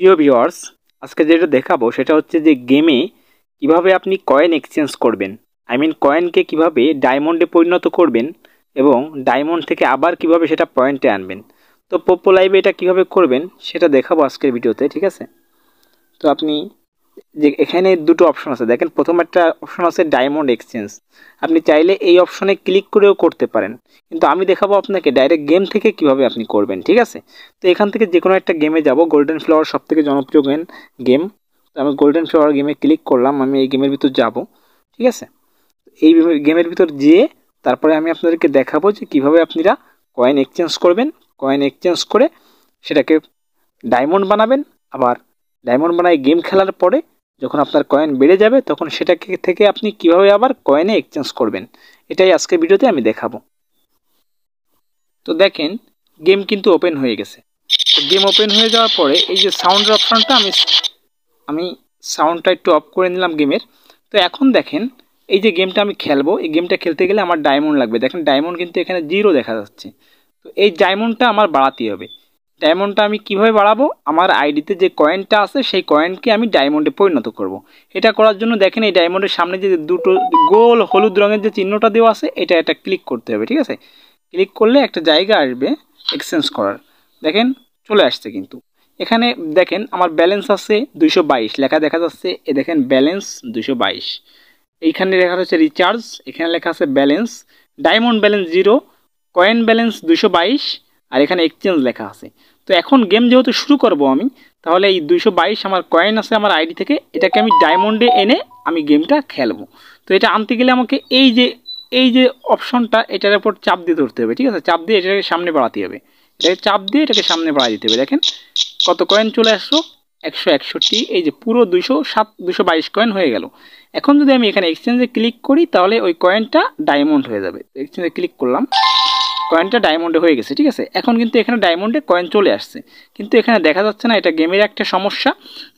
প্রিয় ভিউয়ার্স, আজকে যেটা দেখাবো সেটা হচ্ছে যে গেমে কিভাবে আপনি কয়েন এক্সচেঞ্জ করবেন। কয়েনকে কিভাবে ডায়মন্ডে পরিণত করবেন এবং ডায়মন্ড থেকে আবার কিভাবে সেটা পয়েন্টে আনবেন। তো পোপো লাইভে এটা কিভাবে করবেন সেটা দেখাবো আজকের ভিডিওতে, ঠিক আছে? তো আপনি যে এখানে দুটো অপশন আছে, দেখেন প্রথম একটা অপশন আছে ডায়মন্ড এক্সচেঞ্জ। আপনি চাইলে এই অপশনে ক্লিক করেও করতে পারেন, কিন্তু আমি দেখাবো আপনাকে ডাইরেক্ট গেম থেকে কিভাবে আপনি করবেন, ঠিক আছে? তো এখান থেকে যে কোনো একটা গেমে যাব। গোল্ডেন ফ্লাওয়ার সব থেকে জনপ্রিয় গেম। তো আমি গোল্ডেন ফ্লাওয়ার গেমে ক্লিক করলাম, আমি এই গেমের ভিতর যাব, ঠিক আছে? এই গেমের ভিতর যেয়ে তারপরে আমি আপনাদেরকে দেখাবো যে কিভাবে আপনারা কয়েন এক্সচেঞ্জ করবেন। কয়েন এক্সচেঞ্জ করে সেটাকে ডায়মন্ড বানাবেন। আবার ডায়মন্ড বানায় গেম খেলার পরে যখন আপনার কয়েন বেড়ে যাবে তখন সেটাকে থেকে আপনি কিভাবে আবার কয়েনে এক্সচেঞ্জ করবেন, এটাই আজকের ভিডিওতে আমি দেখাবো। তো দেখেন গেম কিন্তু ওপেন হয়ে গেছে। তো গেম ওপেন হয়ে যাওয়ার পরে এই যে সাউন্ডের অপশনটা আমি সাউন্ডটা একটু অফ করে নিলাম গেমের। তো এখন দেখেন এই যে গেমটা আমি খেলবো, এই গেমটা খেলতে গেলে আমার ডায়মন্ড লাগবে। দেখেন ডায়মন্ড কিন্তু এখানে 0 দেখা যাচ্ছে। তো এই ডায়মন্ডটা আমার বাড়াতে হবে। ডায়মন্ডটা আমি কিভাবে বাড়াবো? আমার আইডিতে যে কয়েনটা আছে সেই কয়েনকে আমি ডায়মন্ডে পরিণত করব। এটা করার জন্য দেখেন এই ডায়মন্ডের সামনে যে দুটো গোল হলুদ রঙের যে চিহ্নটা দেওয়া আছে এটা ক্লিক করতে হবে, ঠিক আছে? ক্লিক করলে একটা জায়গা আসবে এক্সচেঞ্জ করার। দেখেন চলে আসছে কিন্তু। এখানে দেখেন আমার ব্যালেন্স আছে 222 লেখা দেখা যাচ্ছে। এ দেখেন ব্যালেন্স 222। এইখানে লেখা হচ্ছে রিচার্জ, এখানে লেখা আছে balance, diamond balance 0, coin balance 222, আর এখানে এক্সচেঞ্জ লেখা আছে। তো এখন গেম যেহেতু শুরু করব আমি, তাহলে এই 222 আমার কয়েন আছে আমার আইডি থেকে, এটাকে আমি ডায়মন্ডে এনে আমি গেমটা খেলবো। তো এটা আনতে গেলে আমাকে এই যে অপশনটা এটার উপর চাপ দিয়ে ধরতে হবে, ঠিক আছে? চাপ দিয়ে এটাকে সামনে বাড়াতে হবে। এটাকে চাপ দিয়ে এটাকে সামনে বাড়াই দিতে হবে। দেখেন কত কয়েন চলে আসলো, 161। এই যে পুরো 222 কয়েন হয়ে গেল। এখন যদি আমি এখানে এক্সচেঞ্জে ক্লিক করি তাহলে ওই কয়েনটা ডায়মন্ড হয়ে যাবে। এক্সচেঞ্জে ক্লিক করলাম, কয়েনটা ডায়মন্ডে হয়ে গেছে, ঠিক আছে? এখন কিন্তু এখানে ডায়মন্ডে কয়েন চলে আসছে, কিন্তু এখানে দেখা যাচ্ছে না। এটা গেমের একটা সমস্যা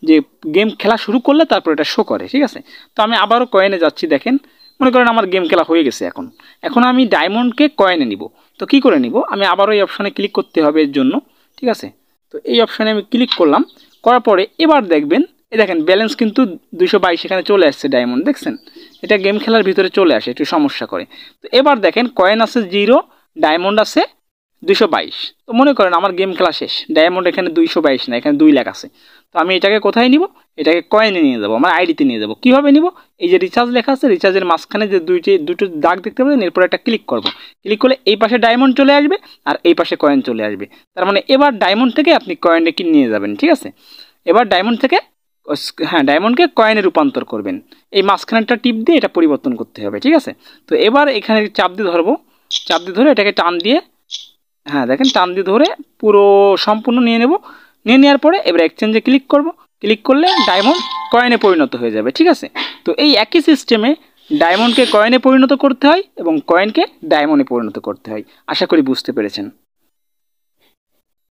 যে গেম খেলা শুরু করলে তারপর এটা শো করে, ঠিক আছে? তো আমি আবারও কয়েনে যাচ্ছি। দেখেন মনে করেন আমার গেম খেলা হয়ে গেছে। এখন আমি ডায়মন্ডকে কয়েনে নিব। তো কি করে নিব? আমি আবারও এই অপশানে ক্লিক করতে হবে এর জন্য, ঠিক আছে? তো এই অপশানে আমি ক্লিক করলাম, করার পরে এবার দেখবেন এই দেখেন ব্যালেন্স কিন্তু 222 এখানে চলে আসছে ডায়মন্ড, দেখছেন? এটা গেম খেলার ভিতরে চলে আসে, একটু সমস্যা করে। তো এবার দেখেন কয়েন আছে 0, ডায়মন্ড আছে 222। তো মনে করেন আমার গেম খেলা শেষ, ডায়মন্ড এখানে 222 না, এখানে 2 লাখ আছে। তো আমি এটাকে কোথায় নিব? এটাকে কয়েনে নিয়ে যাবো, আমার আইডিতে নিয়ে যাবো। কীভাবে নিব? এই যে রিচার্জ লেখা আছে, রিচার্জের মাঝখানে যে দুটো দাগ দেখতে পাবেন, এরপর একটা ক্লিক করব। ক্লিক করলে এই পাশে ডায়মন্ড চলে আসবে আর এই পাশে কয়েন চলে আসবে। তার মানে এবার ডায়মন্ড থেকে আপনি কয়েনে কি নিয়ে যাবেন, ঠিক আছে? এবার ডায়মন্ড থেকে ডায়মন্ডকে কয়েনে রূপান্তর করবেন। এই মাঝখানেরটা টিপ দিয়ে এটা পরিবর্তন করতে হবে, ঠিক আছে? তো এবার এখানে চাপ দিয়ে ধরবো, চাপ দিয়ে ধরে এটাকে টান দিয়ে, দেখেন টান দিয়ে ধরে পুরো সম্পূর্ণ নিয়ে নেব। নিয়ে নেওয়ার পরে এবার এক্সচেঞ্জে ক্লিক করব। ক্লিক করলে ডায়মন্ড কয়েনে পরিণত হয়ে যাবে, ঠিক আছে? তো এই একই সিস্টেমে ডায়মন্ডকে কয়েনে পরিণত করতে হয় এবং কয়েনকে ডায়মন্ডে পরিণত করতে হয়। আশা করি বুঝতে পেরেছেন।